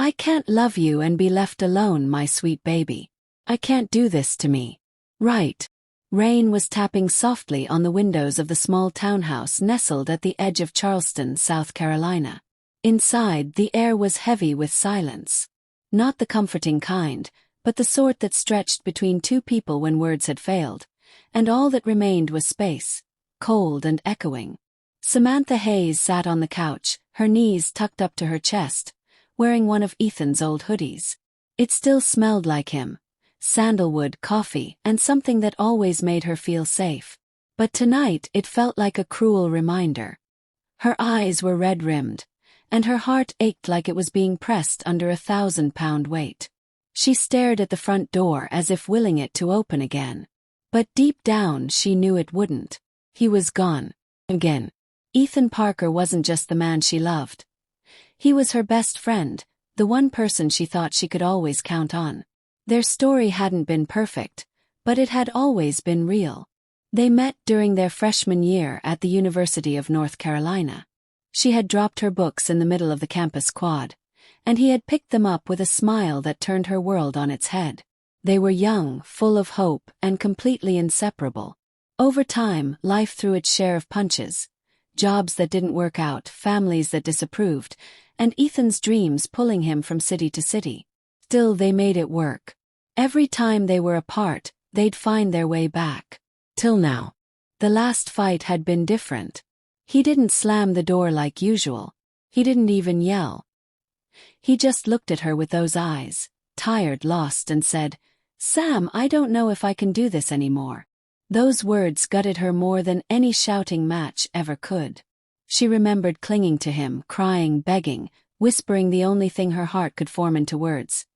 I can't love you and be left alone, my sweet baby. I can't do this to me. Right. Rain was tapping softly on the windows of the small townhouse nestled at the edge of Charleston, South Carolina. Inside, the air was heavy with silence. Not the comforting kind, but the sort that stretched between two people when words had failed, and all that remained was space, cold and echoing. Samantha Hayes sat on the couch, her knees tucked up to her chest, wearing one of Ethan's old hoodies. It still smelled like him, sandalwood, coffee, and something that always made her feel safe. But tonight it felt like a cruel reminder. Her eyes were red-rimmed, and her heart ached like it was being pressed under a 1,000-pound weight. She stared at the front door as if willing it to open again. But deep down she knew it wouldn't. He was gone. Again. Ethan Parker wasn't just the man she loved. He was her best friend, the one person she thought she could always count on. Their story hadn't been perfect, but it had always been real. They met during their freshman year at the University of North Carolina. She had dropped her books in the middle of the campus quad, and he had picked them up with a smile that turned her world on its head. They were young, full of hope, and completely inseparable. Over time, life threw its share of punches. Jobs that didn't work out, families that disapproved, and Ethan's dreams pulling him from city to city. Still, they made it work. Every time they were apart, they'd find their way back. Till now. The last fight had been different. He didn't slam the door like usual. He didn't even yell. He just looked at her with those eyes, tired, lost, and said, "Sam, I don't know if I can do this anymore." Those words gutted her more than any shouting match ever could. She remembered clinging to him, crying, begging, whispering the only thing her heart could form into words.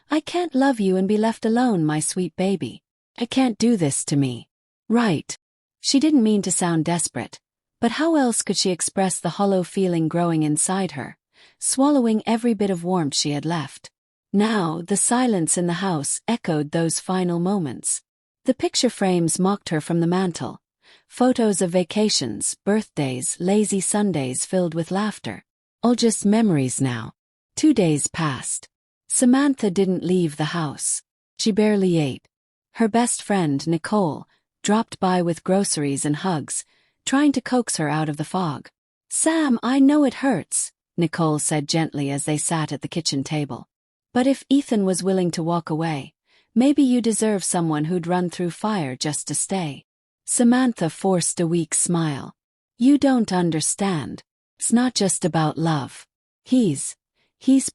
"I can't love you and be left alone, my sweet baby. I can't do this to me." Right. She didn't mean to sound desperate, but how else could she express the hollow feeling growing inside her, swallowing every bit of warmth she had left? Now, the silence in the house echoed those final moments. The picture frames mocked her from the mantel. Photos of vacations, birthdays, lazy Sundays filled with laughter. All just memories now. 2 days passed. Samantha didn't leave the house. She barely ate. Her best friend, Nicole, dropped by with groceries and hugs, trying to coax her out of the fog. "Sam, I know it hurts," Nicole said gently as they sat at the kitchen table. "But if Ethan was willing to walk away, maybe you deserve someone who'd run through fire just to stay." Samantha forced a weak smile. "You don't understand. It's not just about love. He's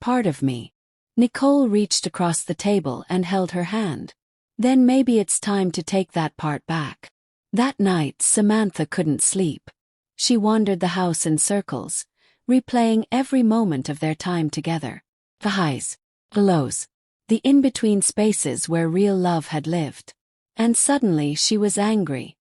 part of me." Nicole reached across the table and held her hand. "Then maybe it's time to take that part back." That night, Samantha couldn't sleep. She wandered the house in circles, replaying every moment of their time together. The highs, the lows, the in-between spaces where real love had lived. And suddenly she was angry.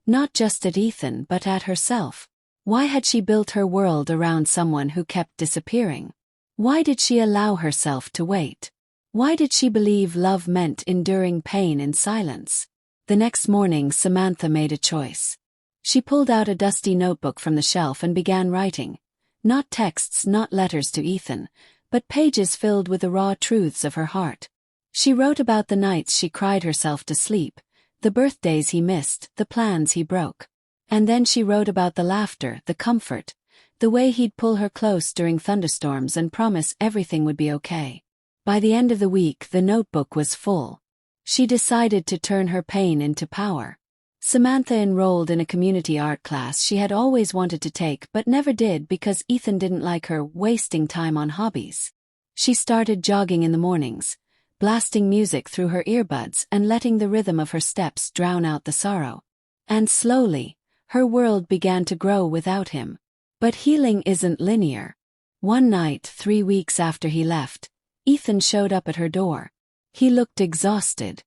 Not just at Ethan but at herself. Why had she built her world around someone who kept disappearing? Why did she allow herself to wait? Why did she believe love meant enduring pain in silence? The next morning, Samantha made a choice. She pulled out a dusty notebook from the shelf and began writing. Not texts, not letters to Ethan, but pages filled with the raw truths of her heart. She wrote about the nights she cried herself to sleep, the birthdays he missed, the plans he broke. And then she wrote about the laughter, the comfort, the way he'd pull her close during thunderstorms and promise everything would be okay. By the end of the week, the notebook was full. She decided to turn her pain into power. Samantha enrolled in a community art class she had always wanted to take but never did because Ethan didn't like her wasting time on hobbies. She started jogging in the mornings, blasting music through her earbuds and letting the rhythm of her steps drown out the sorrow. And slowly, her world began to grow without him. But healing isn't linear. One night, 3 weeks after he left, Ethan showed up at her door. He looked exhausted.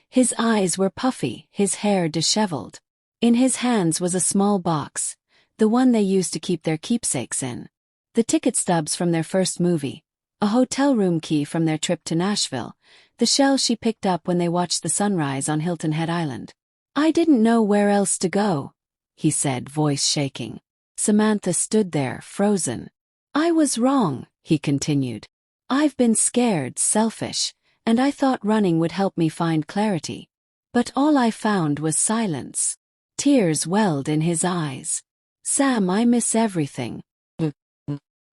His eyes were puffy, his hair disheveled. In his hands was a small box, the one they used to keep their keepsakes in. The ticket stubs from their first movie, a hotel room key from their trip to Nashville, the shell she picked up when they watched the sunrise on Hilton Head Island. "I didn't know where else to go," he said, voice shaking. Samantha stood there, frozen. "I was wrong," he continued. I've been scared, selfish, and I thought running would help me find clarity. But all I found was silence. Tears welled in his eyes. Sam, I miss everything.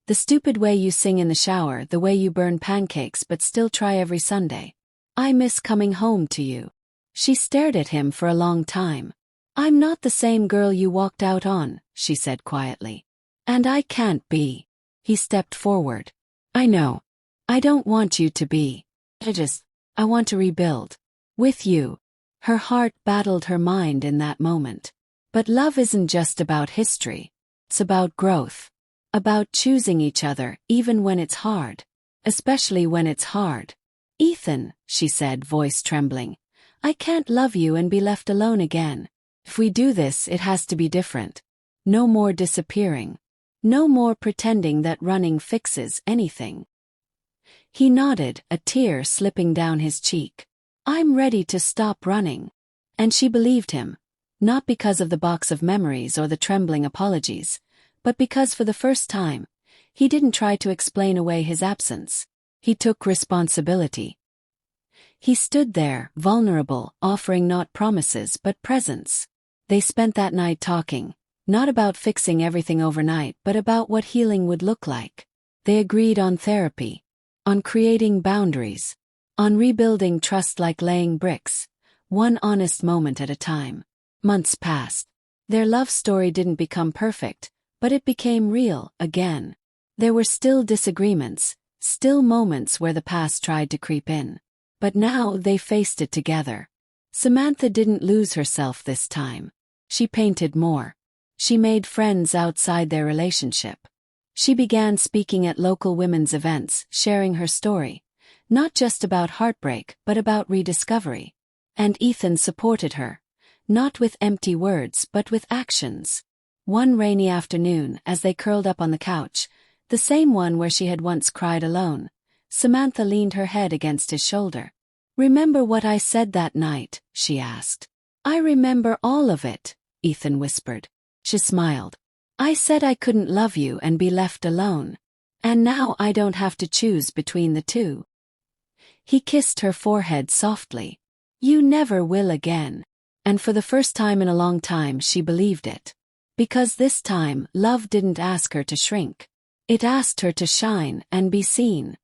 The stupid way you sing in the shower, the way you burn pancakes but still try every Sunday. I miss coming home to you. She stared at him for a long time. I'm not the same girl you walked out on, she said quietly. And I can't be. He stepped forward. I know. I don't want you to be. I want to rebuild. With you. Her heart battled her mind in that moment. But love isn't just about history. It's about growth. About choosing each other even when it's hard. Especially when it's hard. Ethan, she said, voice trembling. I can't love you and be left alone again. If we do this, it has to be different. No more disappearing. No more pretending that running fixes anything. He nodded, a tear slipping down his cheek. I'm ready to stop running. And she believed him. Not because of the box of memories or the trembling apologies, but because for the first time, he didn't try to explain away his absence. He took responsibility. He stood there, vulnerable, offering not promises but presence. They spent that night talking, not about fixing everything overnight but about what healing would look like. They agreed on therapy, on creating boundaries, on rebuilding trust like laying bricks, one honest moment at a time. Months passed. Their love story didn't become perfect, but it became real, again. There were still disagreements, still moments where the past tried to creep in. But now they faced it together. Samantha didn't lose herself this time. She painted more. She made friends outside their relationship. She began speaking at local women's events, sharing her story. Not just about heartbreak, but about rediscovery. And Ethan supported her. Not with empty words, but with actions. One rainy afternoon, as they curled up on the couch, the same one where she had once cried alone, Samantha leaned her head against his shoulder. Remember what I said that night? She asked. I remember all of it, Ethan whispered. She smiled. I said I couldn't love you and be left alone. And now I don't have to choose between the two. He kissed her forehead softly. You never will again. And for the first time in a long time she believed it. Because this time, love didn't ask her to shrink. It asked her to shine and be seen.